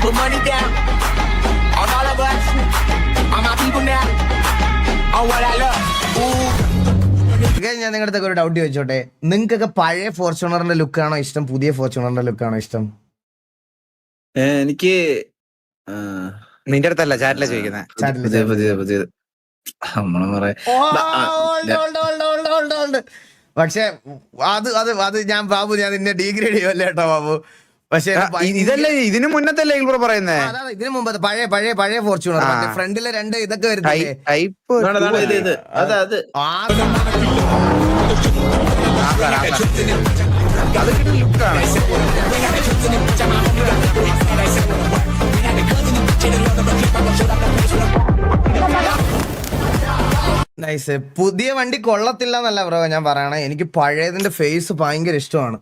put money down on all of us, on my people now, on what I love. Ooh. ഞാൻ നിങ്ങളുടെ ഒരു doubt ചോദിച്ചോട്ടെ, നിങ്ങൾക്കൊക്കെ പഴയ ഫോർച്യൂണറിന്റെ ലുക്കാണോ ഇഷ്ടം, പുതിയ ഫോർച്യൂണറിന്റെ ലുക്കാണോ ഇഷ്ടം? എനിക്ക് നിന്റെ അടുത്തല്ല, ചാറ്റിലെ ചോദിക്കുന്നത്. പക്ഷെ അത് ഞാൻ ബാബു, ഞാൻ നിന്നെ ഡീഗ്രേഡ് ചെയ്യുമല്ലേ കേട്ടോ ബാബു. പക്ഷെ ഇതല്ലേ ഇതിനു മുന്നത്തല്ലേ ഇവിടെ പറയുന്നേ? ഇതിനു മുമ്പ് പഴയ ഫോർച്യൂണർ ഫ്രണ്ടിലെ രണ്ട് ഇതൊക്കെ വരുന്നില്ലേ? നൈസ്. പുതിയ വണ്ടി കൊള്ളത്തില്ല എന്നല്ല ബ്രോ ഞാൻ പറയണേ, എനിക്ക് പഴയതിന്റെ ഫേസ് ഭയങ്കര ഇഷ്ടമാണ്.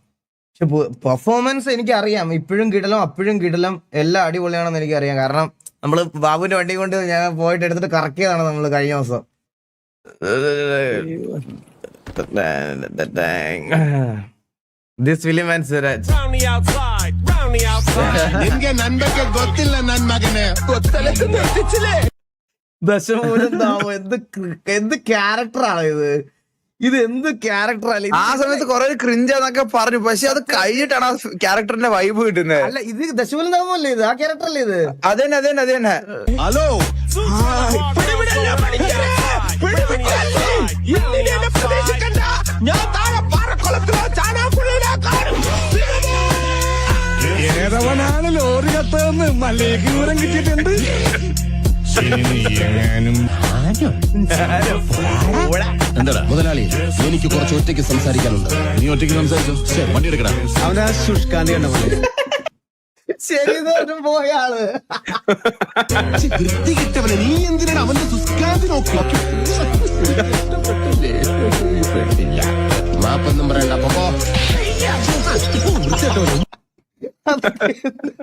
പക്ഷെ പെർഫോമൻസ് എനിക്കറിയാം, ഇപ്പോഴും കിടലും അപ്പോഴും കിടലും എല്ലാം അടിപൊളിയാണെന്ന് എനിക്കറിയാം. കാരണം നമ്മള് ബാബുവിന്റെ വണ്ടി കൊണ്ട് ഞാൻ പോയിട്ട് എടുത്തിട്ട് കറക്കിയതാണ് നമ്മള് കഴിഞ്ഞ ദിവസം. This film and Suraj Dashamoolam താമോ എന്ത് ക്യാരക്ടറാണ് ഇത് എന്ത് ക്യാരക്ടറല്ല. ആ സമയത്ത് കുറെ ക്രിഞ്ചാന്നൊക്കെ പറഞ്ഞു, പക്ഷെ അത് കഴിഞ്ഞിട്ടാണ് ആ ക്യാരക്ടറിന്റെ വൈബ് കിട്ടുന്നത്. അല്ല ഇത് ദശമൂലം താമല്ലേ, ഇത് ആ ക്യാരക്ടർ അല്ലേ ഇത്? അതന്നെ. ഹലോ ഏതവനാണ് ലോറി കത്തതെന്ന് മലയ്ക്ക് ദൂരം കിട്ടിയിട്ടുണ്ട്. എന്താടാ മുതലാളി, എനിക്ക് കുറച്ച് ഒറ്റയ്ക്ക് സംസാരിക്കാനുണ്ട്. നീ ഒറ്റയ്ക്ക് സംസാരിച്ചോ, വണ്ടി എടുക്കടാ. അവനാ ശുഷ്കാന്തി കണ്ട പോലെ ശരി പോയാള് വൃത്തി കിട്ടവനെ, നീ എന്തിനാണ് അവന്റെ സുസ്കാന്തി നോക്കി? മാപ്പൊന്നും പറയണ്ട, അപ്പൊ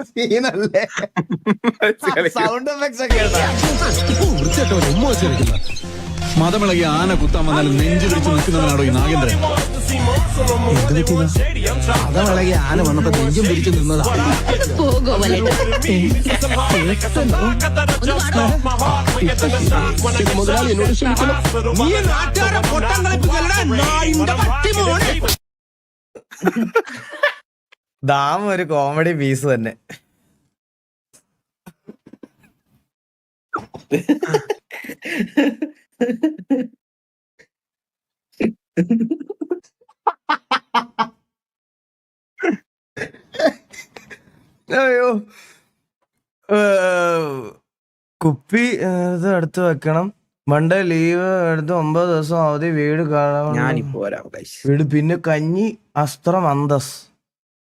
സീനല്ലേ? സൗണ്ട് എഫക്ട്സ് ഒക്കെ മതമിളകി ആന കുത്താൻ വന്നാലും നെഞ്ചു പിടിച്ച് നിൽക്കുന്നവനാണോ ഈ നാഗേന്ദ്രൻ? മതമിളകി ആന വന്നപ്പോ നെഞ്ചും പിടിച്ചു നിന്നതാ. മുതലാളി എന്നോട് ക്ഷമിക്കണം. ദാമ ഒരു കോമഡി പീസ് തന്നെ. അയ്യോ, കുപ്പി ഇത് എടുത്ത് വെക്കണം. മൺഡേ ലീവ് എടുത്ത് 9 ദിവസം അവധി. വീട് കാണാൻ ഞാനിപ്പോ വരാം. വീട് പിന്നെ കഞ്ഞി അസ്ത്രം അന്തസ്.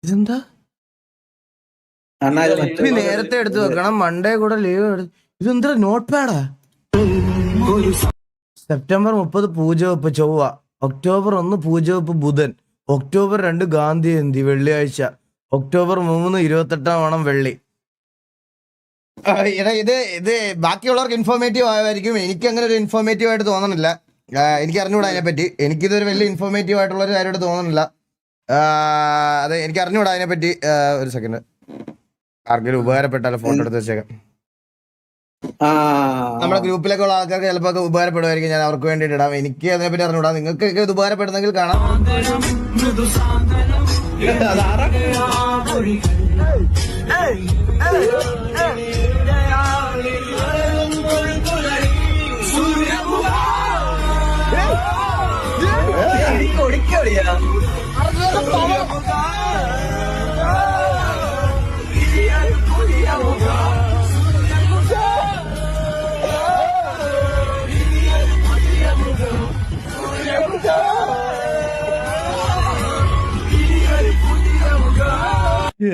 ഇതെന്താ? കുപ്പി നേരത്തെ എടുത്ത് വെക്കണം. മൺഡേ കൂടെ ലീവ്. ഇതെന്താ നോട്ട് പാഡാ? സെപ്റ്റംബർ 30 പൂജവെപ്പ് ചൊവ്വ, ഒക്ടോബർ 1 പൂജവെപ്പ് ബുധൻ, ഒക്ടോബർ 2 ഗാന്ധി ജയന്തി വെള്ളിയാഴ്ച, ഒക്ടോബർ 3 28-ാം ഓണം വെള്ളി. ഇത് ബാക്കിയുള്ളവർക്ക് ഇൻഫോർമേറ്റീവ് ആയിരിക്കും, എനിക്ക് അങ്ങനെ ഒരു ഇൻഫോർമേറ്റീവ് ആയിട്ട് തോന്നണില്ല. എനിക്ക് അറിഞ്ഞുകൂടാ അതിനെപ്പറ്റി. എനിക്കിതൊരു വലിയ ഇൻഫോർമേറ്റീവ് ആയിട്ടുള്ള ഒരു കാര്യമായിട്ട് തോന്നണില്ല. അതെ, എനിക്ക് അറിഞ്ഞുകൂടാ അതിനെപ്പറ്റി. ഒരു സെക്കൻഡ്, ആർക്കെങ്കിലും ഉപകാരപ്പെട്ടാലോ ഫോട്ടോ എടുത്ത് വെച്ചേക്കാം. നമ്മുടെ ഗ്രൂപ്പിലൊക്കെ ഉള്ള ആൾക്കാർക്ക് ചിലപ്പോൾ ഉപകാരപ്പെടുമായിരിക്കും, ഞാൻ അവർക്ക് വേണ്ടിയിട്ട് ഇടാം. എനിക്ക് അതിനെപ്പറ്റി അറിഞ്ഞുകൂടാ. നിങ്ങൾക്കൊക്കെ ഇത് ഉപകാരപ്പെടുന്നെങ്കിൽ കാണാം.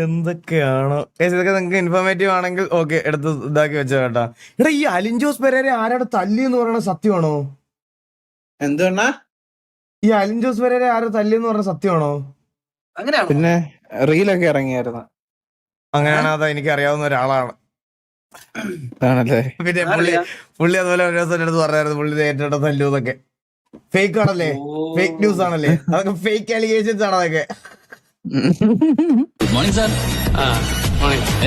എന്തൊക്കെയാണോ ഇതൊക്കെ നിങ്ങൾക്ക് ഇൻഫോർമേറ്റീവ് ആണെങ്കിൽ ഓക്കെ, എടുത്ത് ഇതാക്കി വെച്ചോ കേട്ടാ. എടാ, ഈ അലിൻജോസ് പെരേര ആരാടെ തല്ലി എന്ന് പറയണ സത്യമാണോ? എന്തുകൊണ്ടാ ഈ അലിൻജോസ് പെരേര ആരോ തല്ലി എന്ന് പറഞ്ഞ സത്യമാണോ? പിന്നെ റീലൊക്കെ ഇറങ്ങിയായിരുന്നു. അങ്ങനെയാണ്. അത് എനിക്ക് അറിയാവുന്ന ഒരാളാണ്. ആണല്ലേ? പിന്നെ പുള്ളി അതുപോലെ ഒരു ദിവസം എടുത്ത് പറഞ്ഞായിരുന്നു പുള്ളി ഏറ്റവും തല്ലു എന്നൊക്കെ. ഫേക്ക് ആണല്ലേ, ഫേക്ക് ന്യൂസ് ആണല്ലേ, അതൊക്കെ ഫേക്ക് അലിഗേഷൻസ് ആണ് അതൊക്കെ. Good morning sir.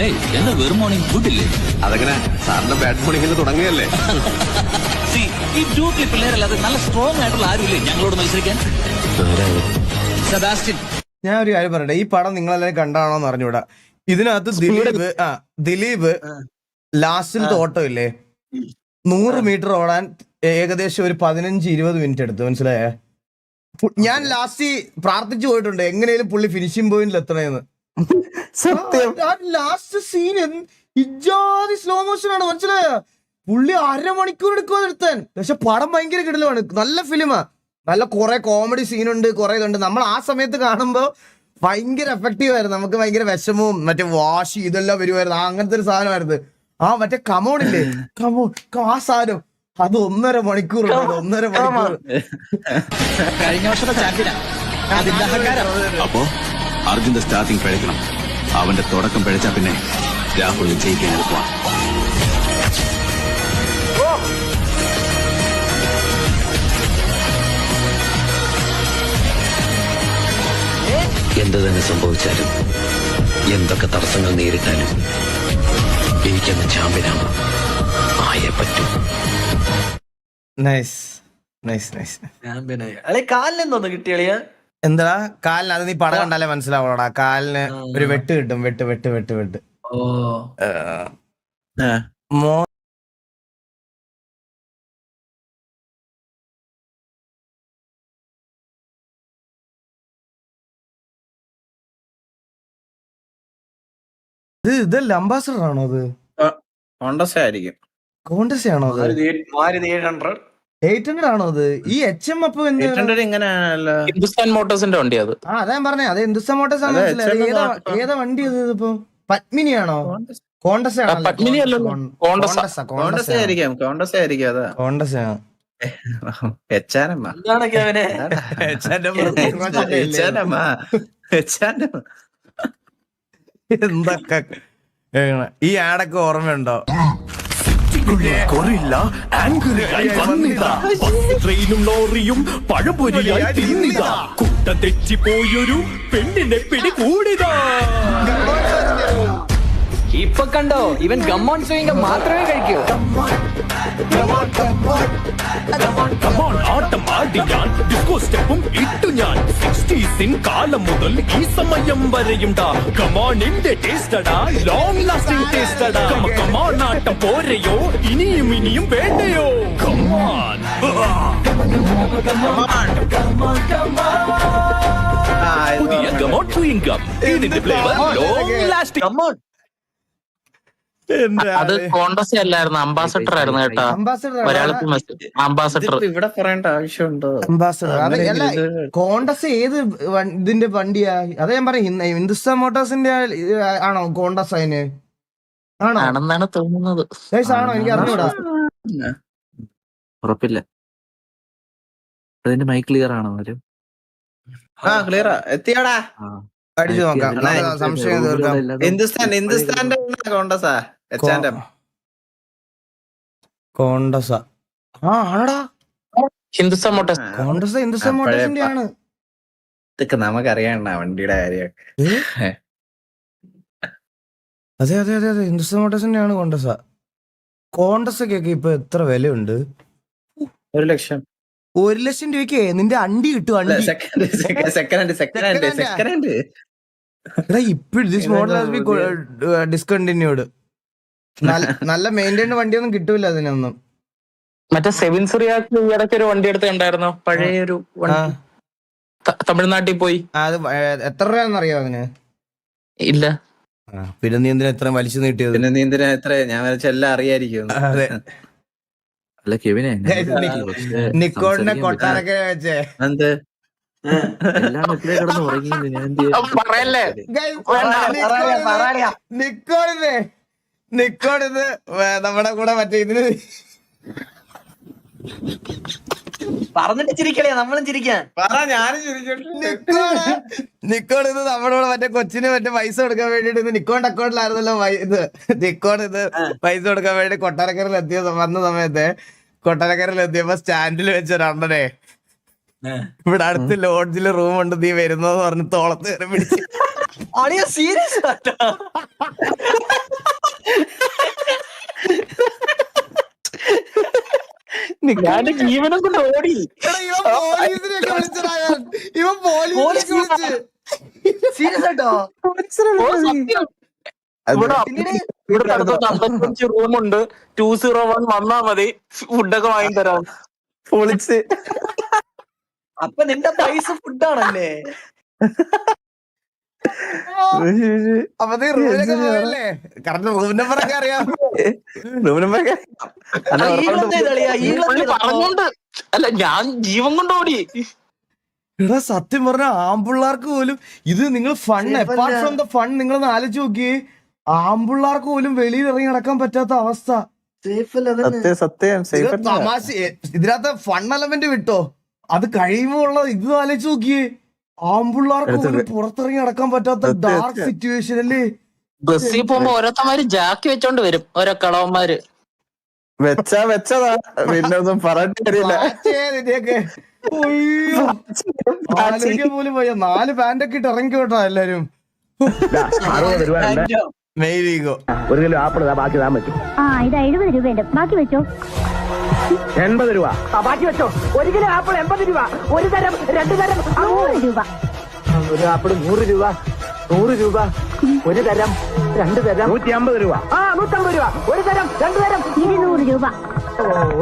ഏയ് എന്താ വെറും മോർണിംഗ് ഗുഡില്ലേ? അതങ്ങനെ സാറിന്റെ ബാഡ് മോർണിംഗിൽ തുടങ്ങുകയല്ലേ? ഈ ഗ്രൂപ്പിലെ പിള്ളേരല്ലാതെ നല്ല സ്ട്രോങ് ആയിട്ടുള്ള ആരുമില്ലേ ഞങ്ങളോട് മത്സരിക്കാൻ? സെബാസ്റ്റ്യൻ, ഞാൻ ഒരു കാര്യം പറയട്ടെ, ഈ പടം നിങ്ങളെല്ലാവരും കണ്ടാണോന്ന് അറിഞ്ഞൂടാ. ഇതിനകത്ത് ദിലീപ് ലാസ്റ്റിലത്തെ ഓട്ടം ഇല്ലേ, 100 മീറ്റർ ഓടാൻ ഏകദേശം ഒരു 15-20 മിനിറ്റ് എടുത്തു. മനസ്സിലായേ? ഞാൻ ലാസ്റ്റ് പ്രാർത്ഥിച്ചു പോയിട്ടുണ്ട് എങ്ങനെയും പുള്ളി ഫിനിഷിംഗ് പോയിന്റിൽ എത്തണേന്ന്. സത്യം, ലാസ്റ്റ് സീൻ ഇജാതി സ്ലോ മോഷൻ ആണ്. മനസ്സിലായ? പുള്ളി 1/2 മണിക്കൂർ എടുക്കുമെന്ന് എടുത്താൻ. പക്ഷെ പടം ഭയങ്കര കിടലുമാണ്, നല്ല ഫിലിമാ, നല്ല കുറെ കോമഡി സീനുണ്ട്, കുറെ ഇതുണ്ട്. നമ്മൾ ആ സമയത്ത് കാണുമ്പോ ഭയങ്കര എഫക്റ്റീവ് ആയിരുന്നു. നമുക്ക് ഭയങ്കര വിഷമവും മറ്റേ വാശി ഇതെല്ലാം വരുമായിരുന്നു. അങ്ങനത്തെ ഒരു സാധനമായിരുന്നു. മറ്റേ കമോണില്ലേ, ആ സാധനം അത് 1.5 മണിക്കൂർ. 1.5 മണിക്കൂർ കഴിഞ്ഞ വർഷത്തെ ചാമ്പ്യനാ. അതിന്റെ അഹങ്കാരം. അപ്പോ അർജുന്റെ സ്റ്റാർട്ടിങ് പിഴയ്ക്കണം. അവന്റെ തുടക്കം പിഴച്ചാ പിന്നെ രാഹുൽ ജയിക്കാൻ എളുപ്പമാണ്. എന്ത് തന്നെ സംഭവിച്ചാലും എന്തൊക്കെ തടസ്സങ്ങൾ നേരിട്ടാലും എനിക്കെന്ന ചാമ്പ്യനാണ് ആയേ പറ്റൂ. Nice nice nice. കാലിലെന്തോന്ന് കിട്ടിയ എന്താ കാലിന്? അത് നീ പടം കണ്ടാലേ മനസ്സിലാവണോടാ. കാലിന് ഒരു വെട്ട് കിട്ടും. വെട്ട് ഇതല്ല അംബാസഡർ ആണോ? അത് കോണ്ടസ് ആയിരിക്കും. കോണ്ടസ് ആണോ? അത് 800 ആണോ? അത് ഈ HM അപ്പൊ ഇങ്ങനെയാണല്ലോ. ഹിന്ദുസ്ഥാൻ മോട്ടോഴ്സിന്റെ വണ്ടി അത്. അതാ ഞാൻ പറഞ്ഞേ, അത് ഹിന്ദുസ്ഥാൻ മോട്ടോഴ്സ് ആണ്. ഏതാ വണ്ടി അത്? ഇപ്പൊ പത്മിനിയാണോ? കോണ്ടസ് ആണോ? പത്മിനി അല്ലല്ലോ, കോണ്ടസ്. കോണ്ടസ് ആയിരിക്കും. അതാ കോണ്ടസ് എന്തൊക്കെ ഈ ആടൊക്കെ ഓർമ്മയുണ്ടോ? ട്രെയിനും ലോറിയും പഴപൊരിയായി തിന്നിതാ, കുട്ട തെറ്റിപ്പോയൊരു പെണ്ണിനെ പിടികൂടിതാ. ഇപ്പൊ കണ്ടോ, ഇവൻ ഗമ്മോൺ സ്വീങ്ക മാത്രമേ കഴിക്കൂ. കമോൺ ആട്ടം ആടി ഞാൻ, ഡിസ്കോ സ്റ്റെപ്പും ഇട്ടു ഞാൻ. 60s കാലം മുതൽ ഈ സമയം വരെയുണ്ടാ. കമോണിന്റെ ടേസ്റ്റടാ, ലോങ് ലാസ്റ്റിംഗ് ടേസ്റ്റടാ. കമോൺ ആട്ടം പോരെയോ, ഇനിയും വേണ്ടയോ? കമോൺ പുതിയ ഗമോൺ ചൂയിങ് ഗം, ഇതിന്റെ ഫ്ലേവർ ലോങ് ലാസ്റ്റിംഗ്. അത് കോണ്ടസ് അല്ലായിരുന്നു, അംബാസഡർ ആയിരുന്നു കേട്ടാ. അംബാസഡർ ഇവിടെ പറയേണ്ട ആവശ്യമുണ്ടോ? അംബാസഡർ കോണ്ടസ് ഏത് ഇതിന്റെ വണ്ടിയാ? അതാ ഞാൻ പറയും, ഹിന്ദുസ്ഥാൻ മോട്ടോഴ്സിന്റെ ആണോ കോണ്ടസ്? അതിന് ആണെന്നാണ് തോന്നുന്നത്. ആണോ? എനിക്ക് അറിഞ്ഞൂടാ, ഉറപ്പില്ല. അതിന്റെ മൈക്ക് ക്ലിയർ ആണോ? ക്ലിയറാ. എത്തിയാടാ, അടിച്ചു നോക്കാം, സംശയം തീർക്കാം. ഹിന്ദുസ്ഥാന്റെ കോണ്ടസാ. കോണ്ടസ ആണോടാ? ഹിന്ദുസ്ഥാൻ മോട്ടോഴ്സ്. കോണ്ടസ ഹിന്ദുസ്ഥാൻ മോട്ടോഴ്സിന്റെ ആണ്. ഇതൊക്കെ നമുക്കറിയണ്ട വണ്ടിയുടെ കാര്യം. അതെ ഹിന്ദുസ്ഥാൻ മോട്ടോഴ്സിന്റെ ആണ് കോണ്ടസ. കോണ്ടസക്കൊക്കെ ഇപ്പൊ എത്ര വിലയുണ്ട്? 1 ലക്ഷം. 1 ലക്ഷം രൂപയ്ക്ക് നിന്റെ അണ്ടി കിട്ടും. അണ്ടി സെക്കൻഡ്. ഇപ്പഴും this model has been discontinued. നല്ല മെയിൻറ്റൈൻഡ് വണ്ടിയൊന്നും കിട്ടൂല അതിനൊന്നും. മറ്റേ 7 സിറിയാക്ക് ഈ ഇടയ്ക്ക് ഒരു വണ്ടി എടുത്ത് ഉണ്ടായിരുന്നു, പഴയൊരു വണ്ടി. തമിഴ്നാട്ടിൽ പോയി. അത് എത്ര രൂപയെന്നറിയോ അതിന്? ഇല്ല. പിന്നെ നീ എന്തിനാ എത്ര വലിച്ചു നീട്ടിയത്? പിന്നെ നീ എന്തിനാ എത്ര? ഞാൻ എല്ലാം അറിയായിരിക്കും. അതെ, അല്ല കെവിനെ, നിക്കോണിനെ കൊട്ടാരക്കര വെച്ചേ എന്ത് കിടന്ന് ഉറങ്ങി. പറയല്ലേ, നിക്കോണിത് നമ്മുടെ കൂടെ മറ്റേ ഇതിന് പറഞ്ഞിട്ട് ചിരിക്കലേ, നമ്മളും ചിരിക്കാൻ. നിക്കോൺ ഇത് നമ്മുടെ കൂടെ മറ്റേ കൊച്ചിന് മറ്റേ പൈസ കൊടുക്കാൻ വേണ്ടിട്ട് നിക്കോണിന്റെ അക്കൗണ്ടിലായിരുന്നല്ലോ ഇത്. നിക്കോൺ ഇത് പൈസ കൊടുക്കാൻ വേണ്ടി കൊട്ടാരക്കരയിൽ വന്ന സമയത്ത് കൊട്ടാരക്കരയിൽ എത്തിയപ്പോ സ്റ്റാൻഡിൽ വെച്ചൊരണ്ണനെ ഇവിടെ അടുത്ത് ലോഡ്ജില് റൂമുണ്ട്, നീ വരുന്നോന്ന് പറഞ്ഞ് തോളത്ത് കയറി പിടിച്ച് അളിയ സീരിയസ് ഞാൻ ജീവനെ കൊണ്ട് ഓടി. എടാ, ഇവൻ പോലീസിനെയൊക്കെ വിളിച്ചടാ ഞാൻ. ഇവൻ പോലീസിനെയൊക്കെ വിളിച്ച്. സീരിയസ് ആയിട്ടോ? ഓ, സത്യം. ഇവിടെ ഇവിടെ അടുത്ത് 55 റൂമുണ്ട്. 201 വന്നാ മതി, ഫുഡൊക്കെ വാങ്ങി തരാം. പൊളിച്ച്. അപ്പൊ നിന്റെ പൈസ ഫുഡാണല്ലേ? അപ്പൊ നീ റൂമിലൊക്കെ പോയല്ലേ? കറക്റ്റ് റൂം നമ്പറൊക്കെ അറിയാം. പുള്ളി പറഞ്ഞോണ്ട് അല്ല, ഞാൻ ജീവൻ കൊണ്ട് ഓടി. എടാ സത്യം പറഞ്ഞ ആമ്പിള്ളാർക്ക് പോലും ഇത് നിങ്ങൾ fun, apart from the fun, നിങ്ങളൊന്ന് ആലോചിച്ച് നോക്കിയേ. ആമ്പിള്ളാർക്ക് പോലും വെളിയിൽ ഇറങ്ങി നടക്കാൻ പറ്റാത്ത അവസ്ഥ. ഇത് തമാശ. ഇതിനകത്ത് ഫൺ എലമെന്റ് വിട്ടോ, അത് കഴിയുമ്പോ ഉള്ള ഇത് ആലോചിച്ച് നോക്കിയേ. ആമ്പിള്ളാർക്ക് പോലും പുറത്തിറങ്ങി നടക്കാൻ പറ്റാത്ത ഡാർക്ക് സിറ്റുവേഷൻ അല്ലേ? ബസ്സിൽ പോകുമ്പോ ഓരോരുത്തന്മാര് ജാക്കി വെച്ചോണ്ട് വരും, ഓരോ കളവന്മാര്. വെച്ചതാ, പിന്നെ ഒന്നും പറഞ്ഞിട്ട് കാര്യമില്ല. നിന്റെയൊക്കെ ആലോചിക്കാൻ പോലും പോയ 4 പാന്റൊക്കെ ഇട്ട് ഇറങ്ങിക്കോട്ടാ എല്ലാരും. ഒരു കിലോ ആപ്പിൾ ബാക്കി താൻ പറ്റും. ഇത് 70 രൂപയുണ്ട്, ബാക്കി വെച്ചോ. 80 രൂപ. ബാക്കി വെച്ചോ. 1 കിലോ ആപ്പിൾ 80 രൂപ, 1 തരം 2 തരം 100 രൂപ. ഒരു ആപ്പിൾ 100 രൂപ, 100 രൂപ. 1 തരം 2 തരം 150 രൂപ. 150 രൂപ, 1 തരം 2 തരം 200 രൂപ.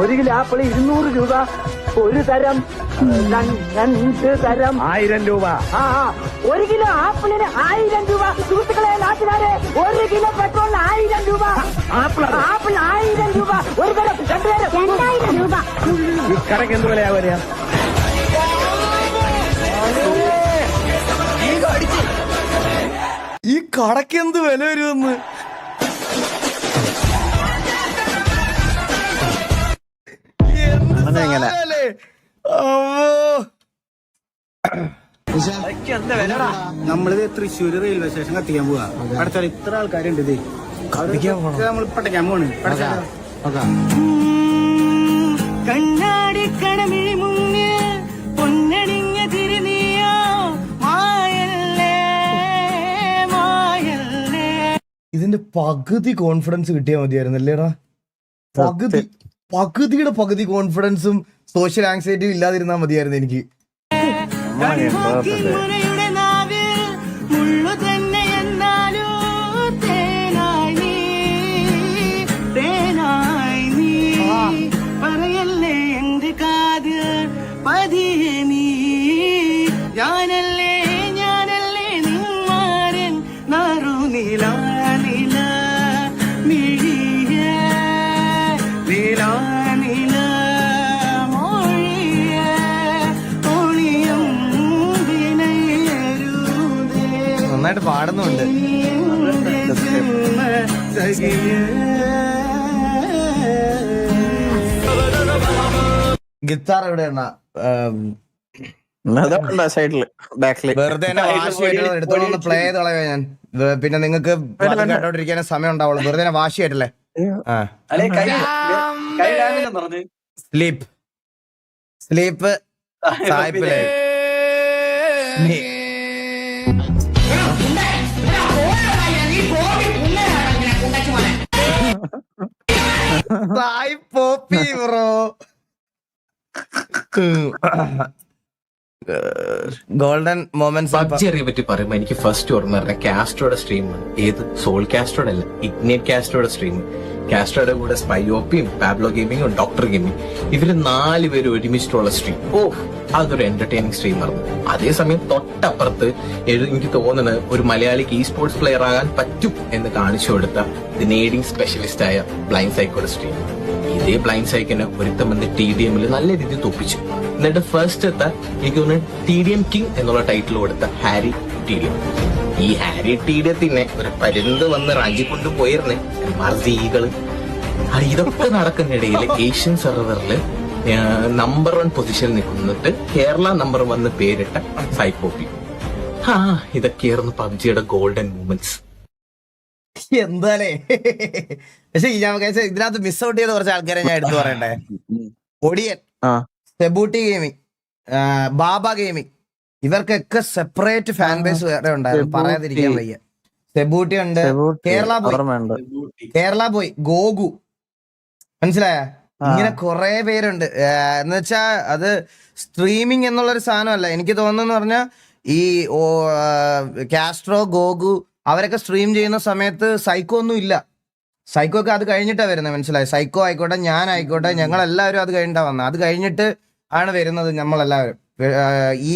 1 കിലോ ആപ്പിൾ 200 രൂപ, 1 തരം 2 തരം 1000 രൂപ. 1 കിലോ ആപ്പിളിന് 1000 രൂപ. സുഹൃത്തുക്കളെ, നാട്ടുകാരെ, 1 കിലോ പെട്രോളിന് 1000 രൂപ. ആപ്പിൾ 1000 രൂപ, 1 തരം 2 തരം 2000 രൂപ. ഈ കടക്ക് എന്ത് വിലയാ വരിക? ഈ കടക്ക് എന്ത് വില വരുമെന്ന് നമ്മളിത് തൃശ്ശൂര് റെയിൽവേ സ്റ്റേഷൻ കത്തിക്കാൻ പോവാ. അടുത്ത ഇത്ര ആൾക്കാരുണ്ട്. ഇത് നമ്മൾ പട്ടയ്ക്കാൻ പോണ്. കണ്ണാടി കടമിഴി മുന്നിൽ പൊന്നണിഞ്ഞ തിരുനീയോ മായല്ലേ മായല്ലേ. ഇതിന്റെ പകുതി കോൺഫിഡൻസ് കിട്ടിയാൽ മതിയായിരുന്നല്ലേടാ. പകുതിയുടെ പകുതി കോൺഫിഡൻസും സോഷ്യൽ ആങ്സൈറ്റിയും ഇല്ലാതിരുന്നാ മതിയായിരുന്നു എനിക്ക്. മുനയുടെ നാവിൽ മുള്ളു തന്നെ എന്നാലോ തേനായി നീ പറയല്ലേ എന്റെ കാതിൽ പതിയെ നീ. ഞാനല്ലേ നിന്മാരൻ നറുനില നില മിഴിയ നില നില മൊഴിയ ഒളിയും വിനയരുതേ. നന്നായിട്ട് പാടുന്നുണ്ട്. ഗിത്താർ എവിടെയാണ്? സൈഡില് ബാക്കില്. വെറുതെ എന്നെ വാശിയായിട്ട് എടുത്തോണ്ട് പ്ലേ ചെയ്ത് കളയാ ഞാൻ. പിന്നെ നിങ്ങൾക്ക് കേട്ടോണ്ടിരിക്കാനേ സമയം ഉണ്ടാവുള്ളൂ. വെറുതെ എന്നെ വാശിയായിട്ടല്ലേ. സ്ലീപ്പ് സായിപ്പില്ലേ. സായി പോപ്പി ബ്രോ. Golden moments. പബ്ജിയെ പറ്റി പറയുമ്പോ എനിക്ക് ഫസ്റ്റ് ഓർമ്മ പറഞ്ഞ കാസ്ട്രോയുടെ സ്ട്രീം. ഏത് സോൾ കാസ്ട്രോയുടെ അല്ല, ഇഗ്നേറ്റ് കാസ്ട്രോയുടെ സ്ട്രീം. കാസ്ട്രോയുടെ കൂടെ സ്പൈയോപ്പിയും പാബ്ലോ ഗെയിമിങ്ങും ഡോക്ടർ ഗെയിമിങ്, ഇവര് 4 പേര് ഒരുമിച്ചിട്ടുള്ള സ്ട്രീം. അതൊരു എന്റർടൈനിങ് സ്ട്രീം ആയിരുന്നു. അതേസമയം തൊട്ടപ്പുറത്ത് എനിക്ക് തോന്നുന്നത് ഒരു മലയാളിക്ക് ഈ സ്പോർട്സ് പ്ലെയർ ആകാൻ പറ്റും എന്ന് കാണിച്ചു കൊടുത്ത നേഡിങ് സ്പെഷ്യലിസ്റ്റ് ആയ ബ്ലൈൻഡ് സൈക്കോയുടെ സ്ട്രീം. ഇതേ ബ്ലൈൻഡ് സൈക്കിന് ഒരുത്തം വന്ന് TDM നല്ല രീതിയിൽ തോപ്പിച്ചു. എന്നിട്ട് ഫസ്റ്റ് എനിക്ക് തോന്നുന്നു TDM കിങ് എന്നുള്ള ടൈറ്റിൽ കൊടുത്ത ഹാരി TDM. ഈ ഹാരി TDMത്തിനെ ഒരു പരുന്ത് വന്ന് റാഞ്ചിക്കൊണ്ട് പോയിരുന്നേ മർജികള്. ഇതൊക്കെ നടക്കുന്നിടയിൽ ഏഷ്യൻ സെർവറിൽ നമ്പർ 1 പൊസിഷനിൽ നിൽക്കുന്നിട്ട് കേരള നമ്പർ 1 പേരിട്ട സൈക്കോപ്പി. ഇതൊക്കെയായിരുന്നു പബ്ജിയുടെ ഗോൾഡൻ മൂമെന്റ്സ്. എന്താലേ. പക്ഷെ ഇതിനകത്ത് മിസ് ഔട്ട് ചെയ്ത കുറച്ച് ആൾക്കാരെ ഞാൻ എടുത്തു പറയണ്ടേ. ഒടിയൻ, സെബൂട്ടി ഗെയിമിംഗ്, ബാബ ഗെയിമിംഗ്, ഇവർക്കൊക്കെ സെപ്പറേറ്റ് ഫാൻ ബേസ് വേറെ ഉണ്ടായിരുന്നു, പറയാതിരിക്കാൻ വയ്യ. സെബൂട്ടി ഉണ്ട്, കേരള ബോയ്, ഗോഗു, മനസ്സിലായ? ഇങ്ങനെ കുറെ പേരുണ്ട്. എന്ന് വെച്ചാ അത് സ്ട്രീമിംഗ് എന്നുള്ളൊരു സാധനമല്ല. എനിക്ക് തോന്നുന്നു പറഞ്ഞാൽ ഈ കാസ്ട്രോ, ഗോഗു അവരൊക്കെ സ്ട്രീം ചെയ്യുന്ന സമയത്ത് സൈക്കോ ഒന്നും ഇല്ല. സൈക്കോ ഒക്കെ അത് കഴിഞ്ഞിട്ടാണ് വരുന്നത്, മനസ്സിലായി? സൈക്കോ ആയിക്കോട്ടെ, ഞാനായിക്കോട്ടെ, ഞങ്ങളെല്ലാവരും അത് കഴിഞ്ഞിട്ടാണ് വന്നത്. അത് കഴിഞ്ഞിട്ട് ആണ് വരുന്നത് നമ്മളെല്ലാവരും. ഈ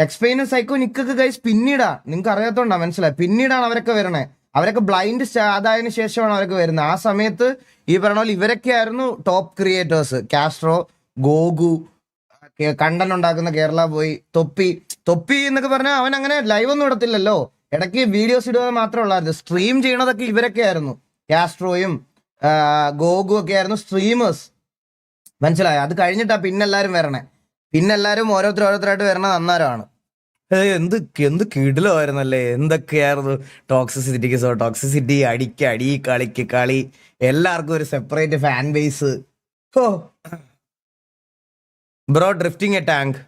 എക്സ്പെയിനും സൈക്കോ നിക്കൊക്കെ ഗൈസ് പിന്നീടാ, നിങ്ങൾക്ക് അറിയാത്തോണ്ടാ, മനസ്സിലായി? പിന്നീടാണ് അവരൊക്കെ വരണേ. അവരൊക്കെ ബ്ലൈൻഡ് അതായതിനു ശേഷമാണ് അവരൊക്കെ വരുന്നത്. ആ സമയത്ത് ഈ പറഞ്ഞ പോലെ ഇവരൊക്കെ ആയിരുന്നു ടോപ്പ് ക്രിയേറ്റേഴ്സ്. കാസ്ട്രോ, ഗോഗു, കണ്ടന്റ് ഉണ്ടാക്കുന്ന കേരള ബോയ്, തൊപ്പി എന്നൊക്കെ പറഞ്ഞാൽ അവൻ അങ്ങനെ ലൈവ് ഒന്നും ഇടത്തില്ലല്ലോ, ഇടയ്ക്ക് വീഡിയോസ് ഇടുക മാത്രമേ ഉള്ളായിരുന്നു. സ്ട്രീം ചെയ്യണതൊക്കെ ഇവരൊക്കെ ആയിരുന്നു. കാസ്ട്രോയും ഗോഗു ഒക്കെ ആയിരുന്നു സ്ട്രീമേഴ്സ്, മനസ്സിലായോ? അത് കഴിഞ്ഞിട്ടാ പിന്നെല്ലാരും വരണേ. പിന്നെല്ലാരും ഓരോരുത്തരായിട്ട് വരണത് അന്നേരമാണ്. എന്ത് കിടിലമായിരുന്നല്ലേ, എന്തൊക്കെയായിരുന്നു ടോക്സിസിറ്റി, അടി, കളിക്ക് കളി, എല്ലാവർക്കും ഒരു separate fan base. Bro drifting A tank.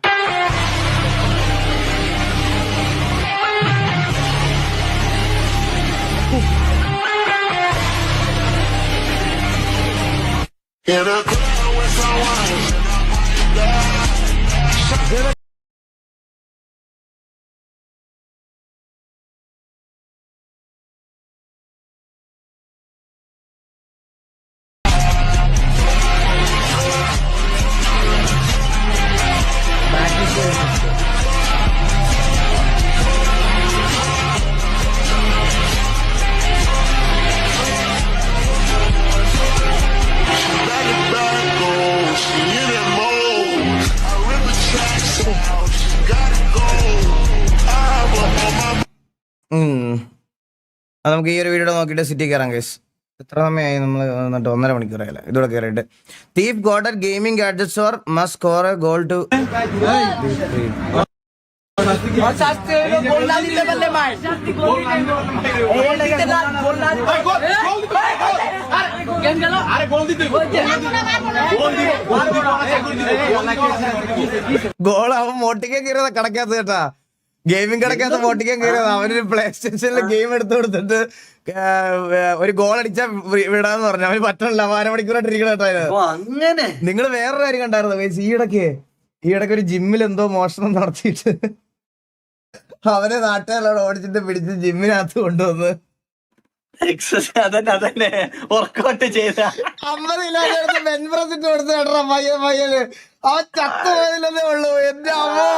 അത് നമുക്ക് ഈ ഒരു വീഡിയോ നോക്കിയിട്ട് സിറ്റി കയറാം ഗൈസ്. എത്ര സമയമായി നമ്മൾ എന്നിട്ട് 1.5 മണിക്കൂറായല്ലേ ഇതോടെ കയറിയിട്ട്. Thief got gaming gadgets or must score a goal to goal. അവൻ മോട്ടിക്കാൻ കയറിയതാ കടക്കാത്ത കേട്ടാ, ഗെയിമിംഗ് കടക്കാത്ത മോട്ടിക്കാൻ കയറിയത്. അവനൊരു പ്ലേ സ്റ്റേഷനിൽ ഗെയിം എടുത്തു കൊടുത്തിട്ട് ഒരു ഗോൾ അടിച്ചാൽ വിടാന്ന് പറഞ്ഞു. അവന് പറ്റണില്ല, 1/2 മണിക്കൂറായിട്ട് ഇരിക്കണ കേട്ടോ. നിങ്ങൾ വേറൊരു കാര്യം കണ്ടായിരുന്നു ഗൈസ്? ഈ ഇടയ്ക്ക് ഒരു ജിമ്മിൽ എന്തോ മോഷണം നടത്തിയിട്ട് അവനെ നാട്ടുകാരോട് ഓടിച്ചിട്ട് പിടിച്ച് ജിമ്മിനകത്ത് കൊണ്ടുവന്ന് 50 ചെയ്ത 50 കിലോ ബെഞ്ച് പ്രസ് ഇട്ട് കൊടുത്ത് കേട്ടോ പയ്യന്. അവൻ ചത്തുപോയതിലേ ഉള്ളൂ. എന്റെ അമ്മോ,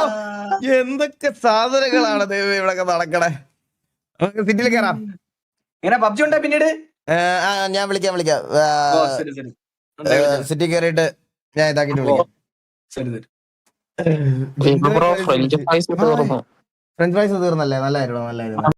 എന്തൊക്കെ സാധനങ്ങളാണ് ദൈവം ഇവിടൊക്കെ നടക്കണേ. നമുക്ക് സിറ്റിയിൽ കയറാം. ഇങ്ങനെ പബ്ജി ഉണ്ടാ പിന്നീട് ഞാൻ വിളിക്കാം. സിറ്റി കയറിയിട്ട് ഞാൻ ഇതാക്കിട്ട് വിളിക്കാം. ഫ്രഞ്ച് ഫ്രൈസ് തീർന്നല്ലേ? നല്ലായിരുന്നു.